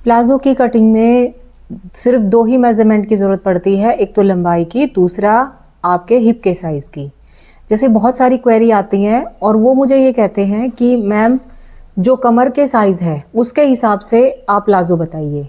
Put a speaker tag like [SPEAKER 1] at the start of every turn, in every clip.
[SPEAKER 1] Palazzo की cutting में सिर्फ दो ही मेजरमेंट की ज़रूरत पड़ती है, एक तो लंबाई की, दूसरा आपके हिप के साइज़ की। जैसे बहुत सारी क्वेरी आती हैं और वो मुझे ये कहते हैं कि मैम जो कमर के साइज़ है उसके हिसाब से आप प्लाजो बताइए।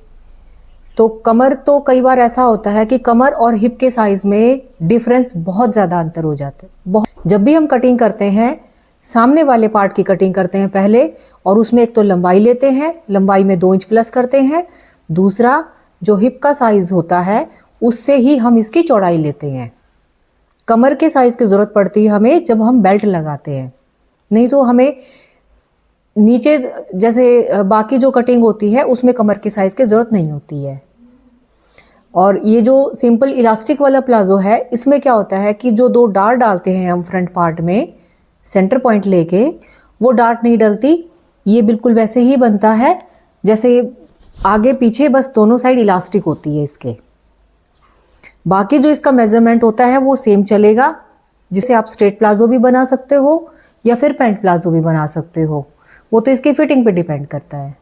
[SPEAKER 1] तो कमर तो कई बार ऐसा होता है कि कमर और हिप के साइज़ में डिफरेंस बहुत ज़्यादा अंतर हो जाता है। जब भी हम कटिंग करते हैं, सामने वाले पार्ट की कटिंग करते हैं पहले, और उसमें एक तो लंबाई लेते हैं, लंबाई में 2 इंच प्लस करते हैं, दूसरा जो हिप का साइज़ होता है उससे ही हम इसकी चौड़ाई लेते हैं। कमर के साइज़ की ज़रूरत पड़ती है हमें जब हम बेल्ट लगाते हैं, नहीं तो हमें नीचे जैसे बाकी जो कटिंग होती है उसमें कमर के साइज़ की ज़रूरत नहीं होती है। और ये जो सिंपल इलास्टिक वाला प्लाजो है, इसमें क्या होता है कि जो 2 डार्ट डालते हैं हम फ्रंट पार्ट में सेंटर पॉइंट लेके, वो डार्ट नहीं डलती, ये बिल्कुल वैसे ही बनता है जैसे आगे पीछे बस दोनों साइड इलास्टिक होती है इसके। बाकी जो इसका मेजरमेंट होता है वो सेम चलेगा, जिसे आप स्ट्रेट प्लाजो भी बना सकते हो या फिर पैंट प्लाजो भी बना सकते हो, वो तो इसकी फिटिंग पे डिपेंड करता है।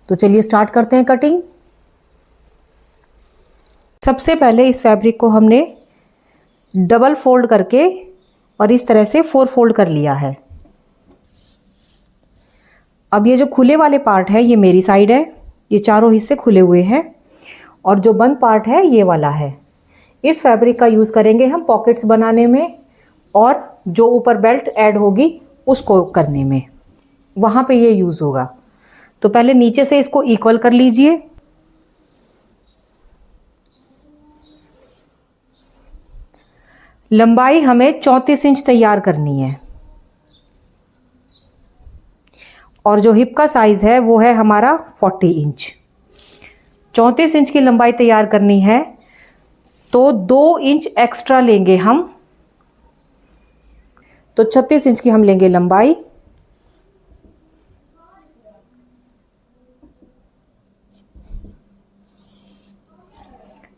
[SPEAKER 1] तो चलिए स्टार्ट करते हैं कटिंग। सबसे पहले इस फैब्रिक को हमने डबल फोल्ड करके और इस तरह से 4 फोल्ड कर लिया है। अब ये जो खुले वाले पार्ट है ये मेरी साइड है, ये चारों हिस्से खुले हुए हैं, और जो बंद पार्ट है ये वाला है। इस फैब्रिक का यूज़ करेंगे हम पॉकेट्स बनाने में और जो ऊपर बेल्ट ऐड होगी उसको करने में, वहाँ पे ये यूज़ होगा। तो पहले नीचे से इसको इक्वल कर लीजिए। लंबाई हमें 34 इंच तैयार करनी है और जो हिप का साइज़ है वो है हमारा 40 इंच। 34 इंच की लंबाई तैयार करनी है तो 2 इंच एक्स्ट्रा लेंगे हम, तो 36 इंच की हम लेंगे लंबाई।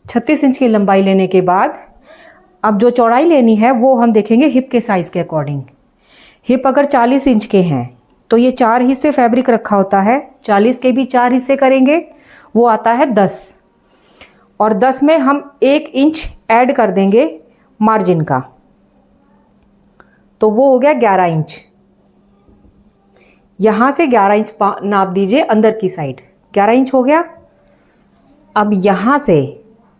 [SPEAKER 1] छत्तीस इंच की लंबाई लेने के बाद अब जो चौड़ाई लेनी है वो हम देखेंगे हिप के साइज़ के अकॉर्डिंग। हिप अगर 40 इंच के हैं तो ये 4 हिस्से फैब्रिक रखा होता है, 40 के भी 4 हिस्से करेंगे, वो आता है 10, और 10 में हम 1 इंच ऐड कर देंगे मार्जिन का, तो वो हो गया 11 इंच। यहाँ से 11 इंच नाप दीजिए अंदर की साइड, 11 इंच हो गया। अब यहाँ से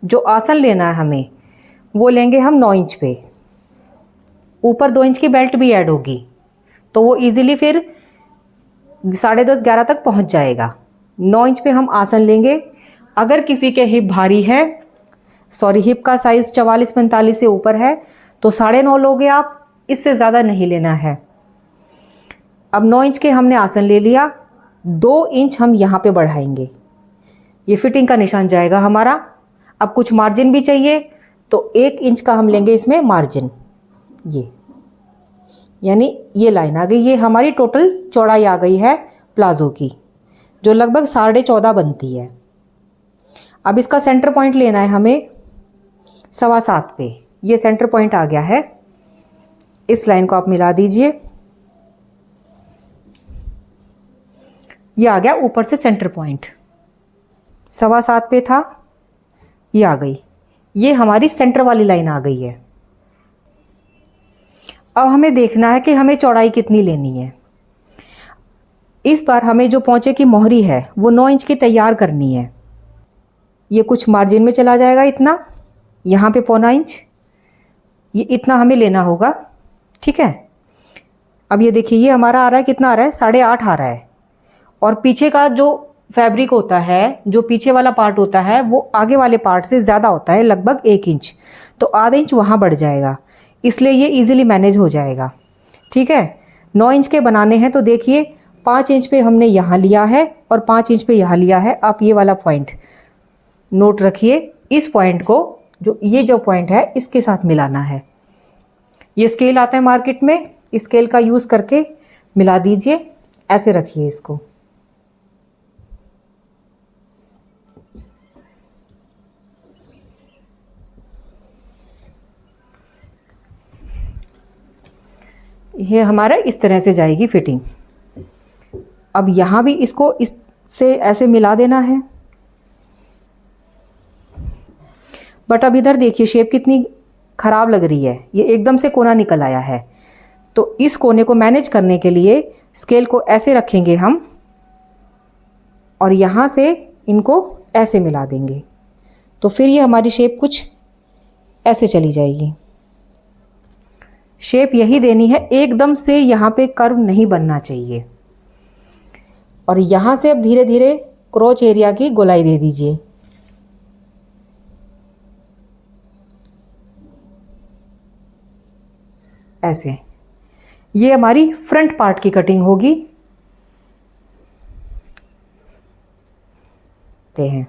[SPEAKER 1] जो आसन लेना है हमें वो लेंगे हम 9 इंच पे, ऊपर 2 इंच की बेल्ट भी ऐड होगी तो वो इजीली फिर 10:30 11 तक पहुंच जाएगा। 9 इंच पे हम आसन लेंगे। अगर किसी के हिप भारी है, हिप का साइज़ 44-45 से ऊपर है तो 9.5 लोगे आप, इससे ज़्यादा नहीं लेना है। अब 9 इंच के हमने आसन ले लिया, 2 इंच हम यहाँ पे बढ़ाएंगे, ये फिटिंग का निशान जाएगा हमारा। अब कुछ मार्जिन भी चाहिए तो 1 इंच का हम लेंगे इसमें मार्जिन, ये यानी ये लाइन आ गई, ये हमारी टोटल चौड़ाई आ गई है प्लाजो की, जो लगभग 14.5 बनती है। अब इसका सेंटर पॉइंट लेना है हमें 7.25 पे, ये सेंटर पॉइंट आ गया है। इस लाइन को आप मिला दीजिए, ये आ गया ऊपर से सेंटर पॉइंट, 7.25 पे था, ये आ गई, ये हमारी सेंटर वाली लाइन आ गई है। अब हमें देखना है कि हमें चौड़ाई कितनी लेनी है। इस बार हमें जो पोंचे की मोहरी है वो 9 इंच की तैयार करनी है। ये कुछ मार्जिन में चला जाएगा इतना, यहाँ पे 1.25 इंच, ये इतना हमें लेना होगा, ठीक है। अब ये देखिए ये हमारा आ रहा है, कितना आ रहा है, 8.5 आ रहा है, और पीछे का जो फैब्रिक होता है, जो पीछे वाला पार्ट होता है वो आगे वाले पार्ट से ज़्यादा होता है, लगभग 1 इंच, तो आधा इंच वहाँ बढ़ जाएगा, इसलिए ये इजीली मैनेज हो जाएगा, ठीक है। 9 इंच के बनाने हैं तो देखिए 5 इंच पे हमने यहाँ लिया है और 5 इंच पे यहाँ लिया है। आप ये वाला पॉइंट नोट रखिए, इस पॉइंट को जो पॉइंट है इसके साथ मिलाना है। ये स्केल आता है मार्केट में, इस स्केल का यूज़ करके मिला दीजिए, ऐसे रखिए इसको। ये हमारा इस तरह से जाएगी फिटिंग। अब यहाँ भी इसको से ऐसे मिला देना है। बट अब इधर देखिए शेप कितनी खराब लग रही है, ये एकदम से कोना निकल आया है। तो इस कोने को मैनेज करने के लिए स्केल को ऐसे रखेंगे हम और यहाँ से इनको ऐसे मिला देंगे, तो फिर ये हमारी शेप कुछ ऐसे चली जाएगी। शेप यही देनी है, एकदम से यहाँ पे कर्व नहीं बनना चाहिए। और यहाँ से अब धीरे धीरे क्रोच एरिया की गोलाई दे दीजिए। ऐसे ये हमारी फ्रंट पार्ट की कटिंग होगी। ते हैं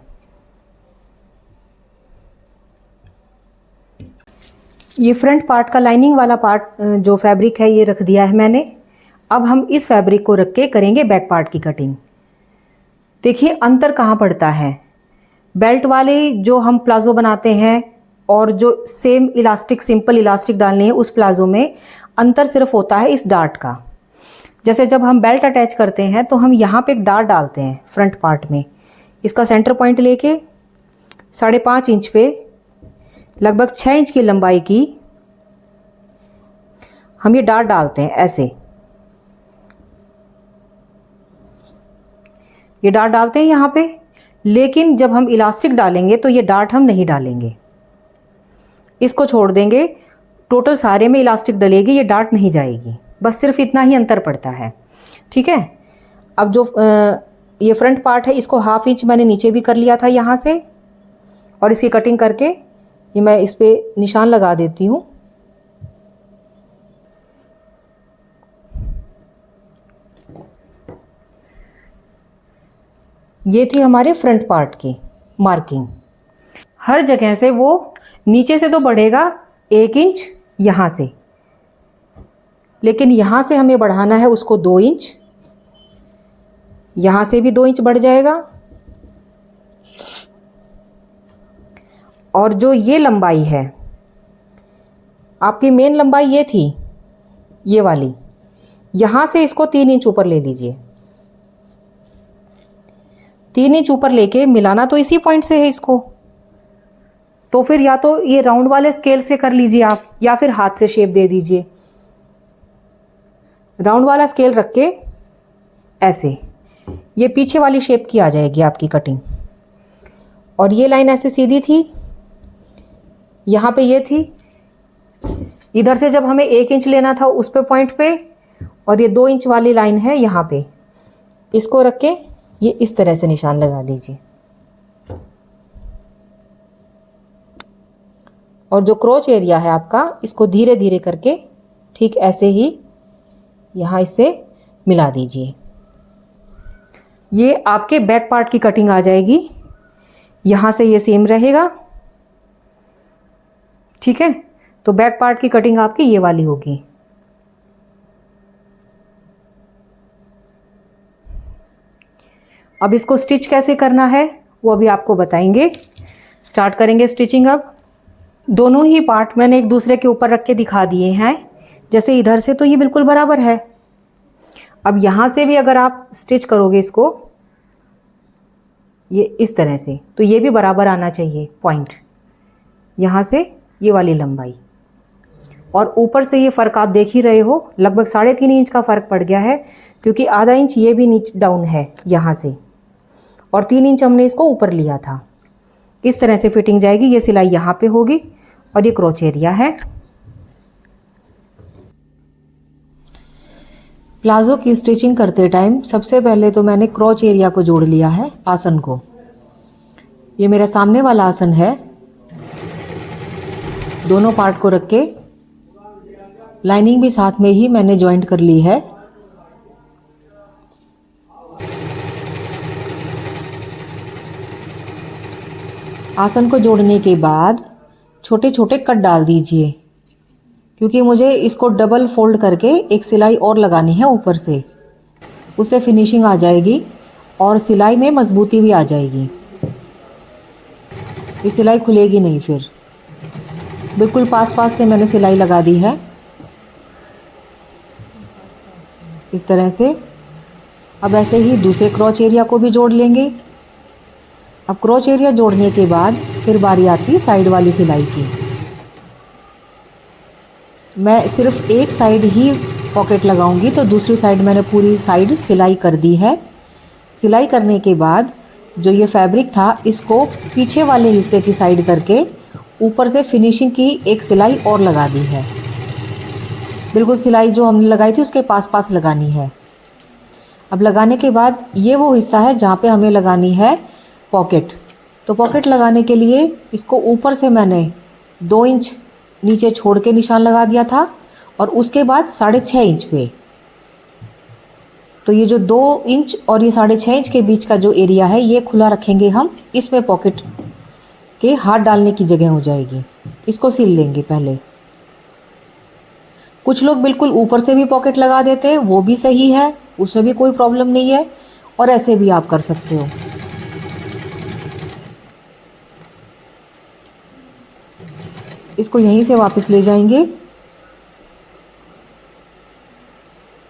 [SPEAKER 1] ये फ्रंट पार्ट का लाइनिंग वाला पार्ट जो फैब्रिक है ये रख दिया है मैंने। अब हम इस फैब्रिक को रख के करेंगे बैक पार्ट की कटिंग। देखिए अंतर कहाँ पड़ता है, बेल्ट वाले जो हम प्लाजो बनाते हैं और जो सेम इलास्टिक सिंपल इलास्टिक डालने हैं उस प्लाजो में अंतर सिर्फ होता है इस डार्ट का। जैसे जब हम बेल्ट अटैच करते हैं तो हम यहाँ पे एक डार्ट डालते हैं फ्रंट पार्ट में, इसका सेंटर पॉइंट लेके 5.5 इंच पे लगभग 6 इंच की लंबाई की हम ये डार्ट डालते हैं। ऐसे ये डार्ट डालते हैं यहाँ पे, लेकिन जब हम इलास्टिक डालेंगे तो ये डार्ट हम नहीं डालेंगे, इसको छोड़ देंगे। टोटल सारे में इलास्टिक डलेगी, ये डार्ट नहीं जाएगी। बस सिर्फ इतना ही अंतर पड़ता है, ठीक है। अब जो ये फ्रंट पार्ट है इसको 1/2 इंच मैंने नीचे भी कर लिया था यहाँ से, और इसकी कटिंग करके ये मैं इस पे निशान लगा देती हूँ। ये थी हमारे फ्रंट पार्ट की मार्किंग। हर जगह से वो नीचे से तो बढ़ेगा 1 इंच यहाँ से, लेकिन यहाँ से हमें बढ़ाना है उसको 2 इंच, यहाँ से भी 2 इंच बढ़ जाएगा। और जो ये लंबाई है आपकी मेन लंबाई ये थी, ये वाली, यहाँ से इसको 3 इंच ऊपर ले लीजिए। 3 इंच ऊपर लेके मिलाना तो इसी पॉइंट से है इसको, तो फिर या तो ये राउंड वाले स्केल से कर लीजिए आप, या फिर हाथ से शेप दे दीजिए। राउंड वाला स्केल रख के ऐसे ये पीछे वाली शेप की आ जाएगी आपकी कटिंग। और ये लाइन ऐसे सीधी थी, यहाँ पे ये थी, इधर से जब हमें 1 इंच लेना था उस पे पॉइंट पे, और ये 2 इंच वाली लाइन है यहाँ पे, इसको रख के ये इस तरह से निशान लगा दीजिए। और जो क्रोच एरिया है आपका, इसको धीरे धीरे करके ठीक ऐसे ही यहाँ इससे मिला दीजिए। ये आपके बैक पार्ट की कटिंग आ जाएगी। यहाँ से ये सेम रहेगा, ठीक है। तो बैक पार्ट की कटिंग आपकी ये वाली होगी। अब इसको स्टिच कैसे करना है वो अभी आपको बताएंगे। स्टार्ट करेंगे स्टिचिंग। अब दोनों ही पार्ट मैंने एक दूसरे के ऊपर रख के दिखा दिए हैं। जैसे इधर से तो ये बिल्कुल बराबर है। अब यहाँ से भी अगर आप स्टिच करोगे इसको ये इस तरह से, तो ये भी बराबर आना चाहिए पॉइंट, यहाँ से ये वाली लंबाई। और ऊपर से ये फ़र्क आप देख ही रहे हो, लगभग 3.5 इंच का फ़र्क पड़ गया है, क्योंकि आधा इंच ये भी नीचे डाउन है यहाँ से, और 3 इंच हमने इसको ऊपर लिया था। इस तरह से फिटिंग जाएगी। ये सिलाई यहाँ पे होगी और ये क्रोच एरिया है। प्लाजो की स्टिचिंग करते टाइम सबसे पहले तो मैंने क्रोच एरिया को जोड़ लिया है, आसन को। ये मेरा सामने वाला आसन है। दोनों पार्ट को रख के लाइनिंग भी साथ में ही मैंने जॉइंट कर ली है। आसन को जोड़ने के बाद छोटे छोटे कट डाल दीजिए, क्योंकि मुझे इसको डबल फोल्ड करके एक सिलाई और लगानी है ऊपर से, उससे फिनिशिंग आ जाएगी और सिलाई में मजबूती भी आ जाएगी। ये सिलाई खुलेगी नहीं, फिर बिल्कुल पास पास से मैंने सिलाई लगा दी है इस तरह से। अब ऐसे ही दूसरे क्रॉच एरिया को भी जोड़ लेंगे। अब क्रॉच एरिया जोड़ने के बाद फिर बारी आती है साइड वाली सिलाई की। मैं सिर्फ एक साइड ही पॉकेट लगाऊंगी, तो दूसरी साइड मैंने पूरी साइड सिलाई कर दी है। सिलाई करने के बाद जो ये फैब्रिक था इसको पीछे वाले हिस्से की साइड करके ऊपर से फिनिशिंग की एक सिलाई और लगा दी है। बिल्कुल सिलाई जो हमने लगाई थी उसके पास पास लगानी है। अब लगाने के बाद ये वो हिस्सा है जहाँ पे हमें लगानी है पॉकेट। तो पॉकेट लगाने के लिए इसको ऊपर से मैंने 2 इंच नीचे छोड़ के निशान लगा दिया था और उसके बाद 6.5 इंच पे। तो ये जो 2 इंच और ये 6.5 इंच के बीच का जो एरिया है ये खुला रखेंगे हम। इसमें पॉकेट के हाथ डालने की जगह हो जाएगी। इसको सिल लेंगे पहले। कुछ लोग बिल्कुल ऊपर से भी पॉकेट लगा देते हैं, वो भी सही है, उसमें भी कोई प्रॉब्लम नहीं है। और ऐसे भी आप कर सकते हो। इसको यहीं से वापस ले जाएंगे।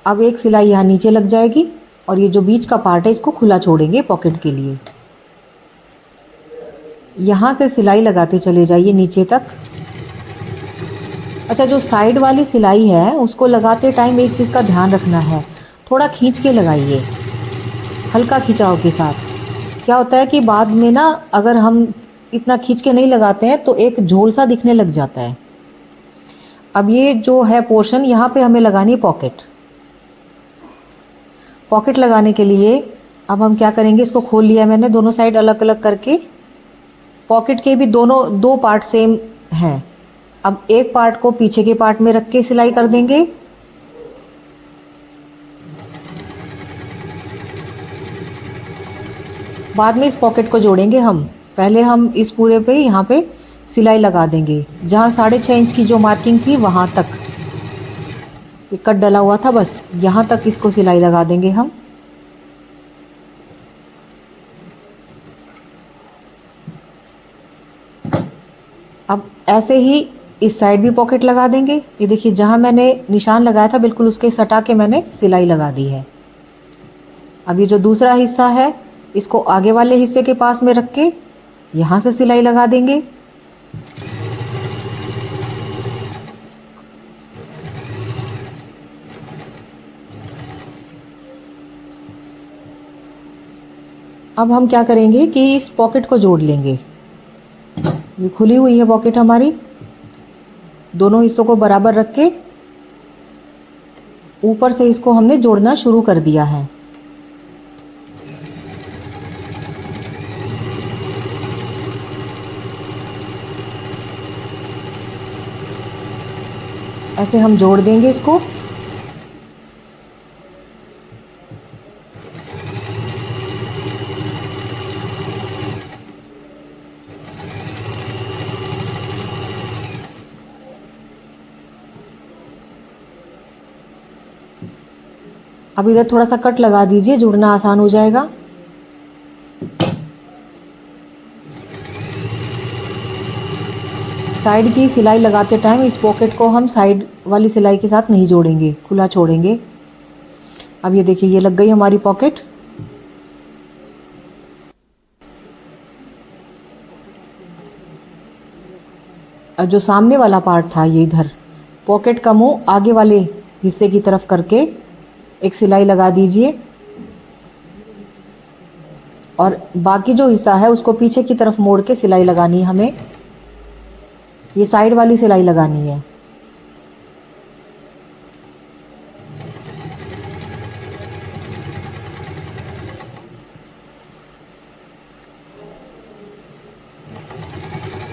[SPEAKER 1] अब एक सिलाई यहाँ नीचे लग जाएगी और ये जो बीच का पार्ट है इसको खुला छोड़ेंगे पॉकेट के लिए। यहाँ से सिलाई लगाते चले जाइए नीचे तक। अच्छा, जो साइड वाली सिलाई है उसको लगाते टाइम एक चीज़ का ध्यान रखना है, थोड़ा खींच के लगाइए, हल्का खिंचाव के साथ। क्या होता है कि बाद में ना अगर हम इतना खींच के नहीं लगाते हैं तो एक झोल सा दिखने लग जाता है। अब ये जो है पोर्शन यहाँ पे हमें लगानी है पॉकेट। पॉकेट लगाने के लिए अब हम क्या करेंगे, इसको खोल लिया मैंने दोनों साइड अलग अलग करके। पॉकेट के भी दोनों 2 पार्ट सेम हैं। अब एक पार्ट को पीछे के पार्ट में रख के सिलाई कर देंगे। बाद में इस पॉकेट को जोड़ेंगे हम। पहले हम इस पूरे पे यहाँ पे सिलाई लगा देंगे। जहाँ 6.5 इंच की जो मार्किंग थी वहाँ तक ये कट डला हुआ था, बस यहाँ तक इसको सिलाई लगा देंगे हम। अब ऐसे ही इस साइड भी पॉकेट लगा देंगे। ये देखिए जहाँ मैंने निशान लगाया था बिल्कुल उसके सटा के मैंने सिलाई लगा दी है। अब ये जो दूसरा हिस्सा है इसको आगे वाले हिस्से के पास में रख के यहाँ से सिलाई लगा देंगे। अब हम क्या करेंगे कि इस पॉकेट को जोड़ लेंगे। ये खुली हुई है पॉकेट हमारी। दोनों हिस्सों को बराबर रख के ऊपर से इसको हमने जोड़ना शुरू कर दिया है। ऐसे हम जोड़ देंगे इसको। अब इधर थोड़ा सा कट लगा दीजिए, जुड़ना आसान हो जाएगा। साइड की सिलाई लगाते टाइम इस पॉकेट को हम साइड वाली सिलाई के साथ नहीं जोड़ेंगे, खुला छोड़ेंगे। अब ये देखिए ये लग गई हमारी पॉकेट। अब जो सामने वाला पार्ट था ये इधर पॉकेट का मुंह आगे वाले हिस्से की तरफ करके एक सिलाई लगा दीजिए और बाकी जो हिस्सा है उसको पीछे की तरफ मोड़ के सिलाई लगानी है हमें। ये साइड वाली सिलाई लगानी है।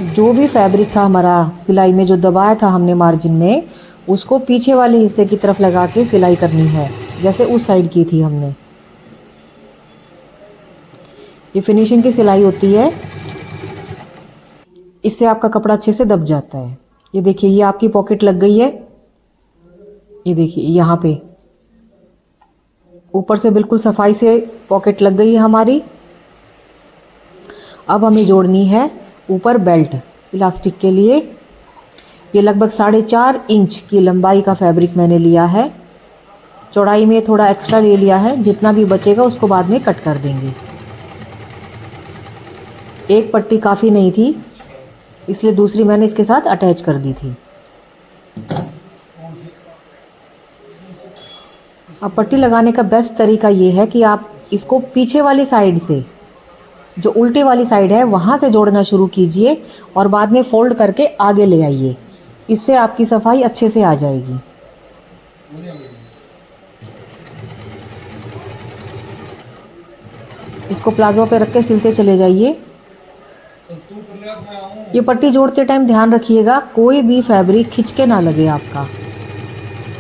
[SPEAKER 1] जो भी फैब्रिक था हमारा सिलाई में जो दबाया था हमने मार्जिन में, उसको पीछे वाले हिस्से की तरफ लगा के सिलाई करनी है, जैसे उस साइड की थी हमने। ये फिनिशिंग की सिलाई होती है, इससे आपका कपड़ा अच्छे से दब जाता है। ये देखिए ये आपकी पॉकेट लग गई है। ये देखिए यहाँ पे ऊपर से बिल्कुल सफाई से पॉकेट लग गई है हमारी। अब हमें जोड़नी है ऊपर बेल्ट इलास्टिक के लिए। ये लगभग 4.5 इंच की लंबाई का फैब्रिक मैंने लिया है। चौड़ाई में थोड़ा एक्स्ट्रा ले लिया है, जितना भी बचेगा उसको बाद में कट कर देंगे। एक पट्टी काफ़ी नहीं थी, इसलिए दूसरी मैंने इसके साथ अटैच कर दी थी। अब पट्टी लगाने का बेस्ट तरीका ये है कि आप इसको पीछे वाली साइड से, जो उल्टे वाली साइड है वहाँ से जोड़ना शुरू कीजिए और बाद में फोल्ड करके आगे ले आइए। इससे आपकी सफाई अच्छे से आ जाएगी। इसको प्लाजो पे रख के सिलते चले जाइए। ये पट्टी जोड़ते टाइम ध्यान रखिएगा कोई भी फैब्रिक खिंच के ना लगे आपका,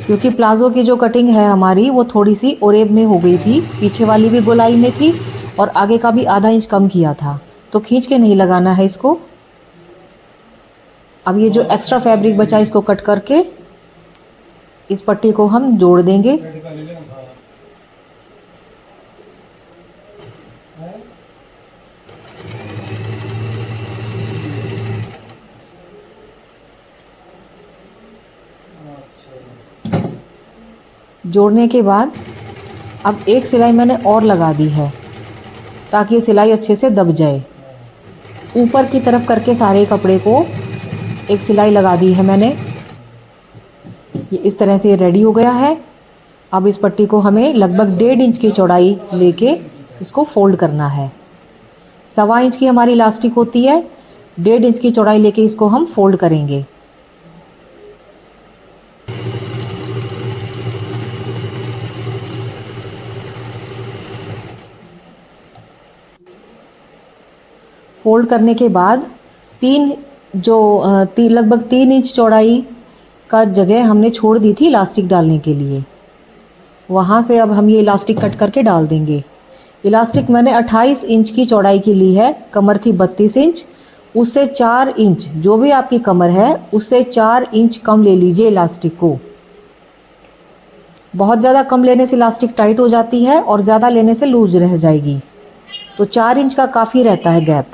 [SPEAKER 1] क्योंकि प्लाजो की जो कटिंग है हमारी वो थोड़ी सी ओरेब में हो गई थी, पीछे वाली भी गोलाई में थी और आगे का भी आधा इंच कम किया था, तो खींच के नहीं लगाना है इसको। अब ये जो एक्स्ट्रा फैब्रिक बचा इसको कट करके इस पट्टी को हम जोड़ देंगे। जोड़ने के बाद अब एक सिलाई मैंने और लगा दी है ताकि ये सिलाई अच्छे से दब जाए। ऊपर की तरफ करके सारे कपड़े को एक सिलाई लगा दी है मैंने। ये इस तरह से रेडी हो गया है। अब इस पट्टी को हमें लगभग 1.5 इंच की चौड़ाई लेके इसको फोल्ड करना है। 1.25 इंच की हमारी इलास्टिक होती है, 1.5 इंच की चौड़ाई लेके इसको हम फोल्ड करेंगे। फोल्ड करने के बाद लगभग 3 इंच चौड़ाई का जगह हमने छोड़ दी थी इलास्टिक डालने के लिए, वहाँ से अब हम ये इलास्टिक कट करके डाल देंगे। इलास्टिक मैंने 28 इंच की चौड़ाई की ली है, कमर थी 32 इंच, उससे 4 इंच, जो भी आपकी कमर है उससे 4 इंच कम ले लीजिए इलास्टिक को। बहुत ज़्यादा कम लेने से इलास्टिक टाइट हो जाती है और ज़्यादा लेने से लूज रह जाएगी, तो 4 इंच का काफ़ी रहता है गैप।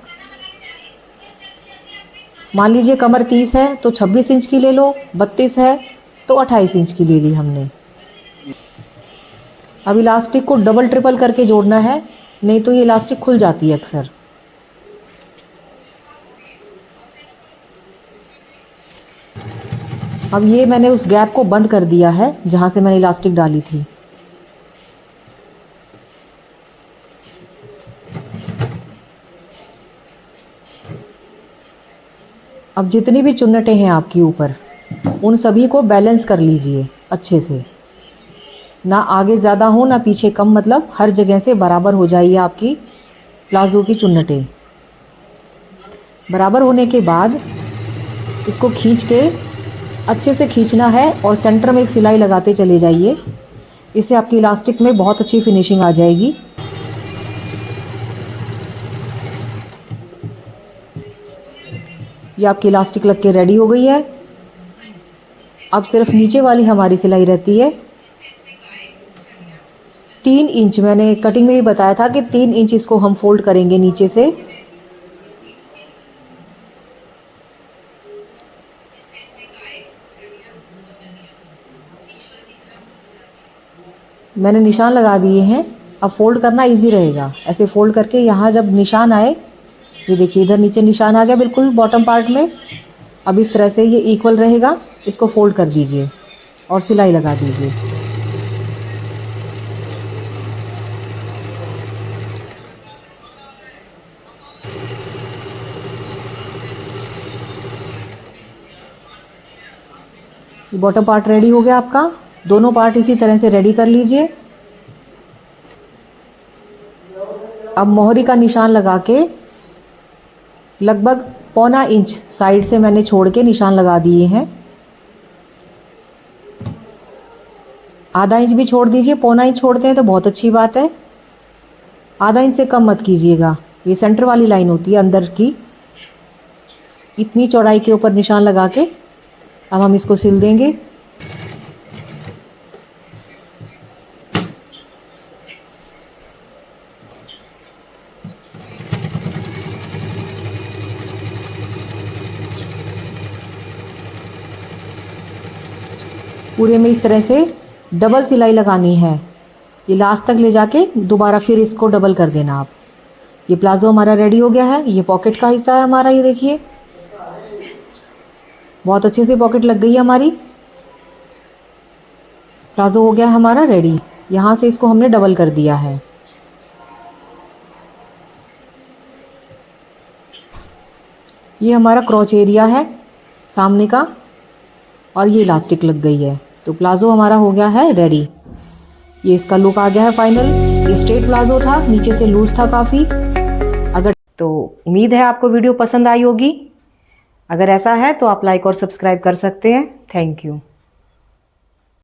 [SPEAKER 1] मान लीजिए कमर 30 है तो 26 इंच की ले लो, 32 है तो 28 इंच की ले ली हमने। अब इलास्टिक को डबल ट्रिपल करके जोड़ना है, नहीं तो ये इलास्टिक खुल जाती है अक्सर। अब ये मैंने उस गैप को बंद कर दिया है जहाँ से मैंने इलास्टिक डाली थी। अब जितनी भी चुन्नटें हैं आपकी ऊपर, उन सभी को बैलेंस कर लीजिए अच्छे से, ना आगे ज़्यादा हो ना पीछे कम, मतलब हर जगह से बराबर हो जाइए आपकी प्लाजो की चुन्नटें। बराबर होने के बाद इसको खींच के अच्छे से खींचना है और सेंटर में एक सिलाई लगाते चले जाइए। इससे आपकी इलास्टिक में बहुत अच्छी फिनिशिंग आ जाएगी। ये आपकी इलास्टिक लग के रेडी हो गई है। अब सिर्फ नीचे वाली हमारी सिलाई रहती है। 3 इंच, मैंने कटिंग में भी बताया था कि 3 इंच इसको हम फोल्ड करेंगे नीचे से। मैंने निशान लगा दिए हैं। अब फोल्ड करना इजी रहेगा। ऐसे फोल्ड करके यहाँ जब निशान आए, ये देखिए इधर नीचे निशान आ गया बिल्कुल बॉटम पार्ट में। अब इस तरह से ये इक्वल रहेगा, इसको फोल्ड कर दीजिए और सिलाई लगा दीजिए। बॉटम पार्ट रेडी हो गया आपका। दोनों पार्ट इसी तरह से रेडी कर लीजिए। अब मोहरी का निशान लगा के लगभग 1.25 इंच साइड से मैंने छोड़ के निशान लगा दिए हैं। आधा इंच भी छोड़ दीजिए, 1.25 इंच छोड़ते हैं तो बहुत अच्छी बात है। आधा इंच से कम मत कीजिएगा, ये सेंटर वाली लाइन होती है अंदर की। इतनी चौड़ाई के ऊपर निशान लगा के अब हम इसको सिल देंगे। पूरे में इस तरह से डबल सिलाई लगानी है, ये लास्ट तक ले जाके दोबारा फिर इसको डबल कर देना आप। ये प्लाजो हमारा रेडी हो गया है। ये पॉकेट का हिस्सा है हमारा, ये देखिए बहुत अच्छे से पॉकेट लग गई है हमारी। प्लाजो हो गया है हमारा रेडी। यहाँ से इसको हमने डबल कर दिया है। ये हमारा क्रॉच एरिया है सामने का और ये इलास्टिक लग गई है, तो प्लाजो हमारा हो गया है रेडी। ये इसका लुक आ गया है फाइनल। ये स्ट्रेट प्लाजो था, नीचे से लूज था काफ़ी। अगर तो उम्मीद है आपको वीडियो पसंद आई होगी। अगर ऐसा है तो आप लाइक और सब्सक्राइब कर सकते हैं। Thank you.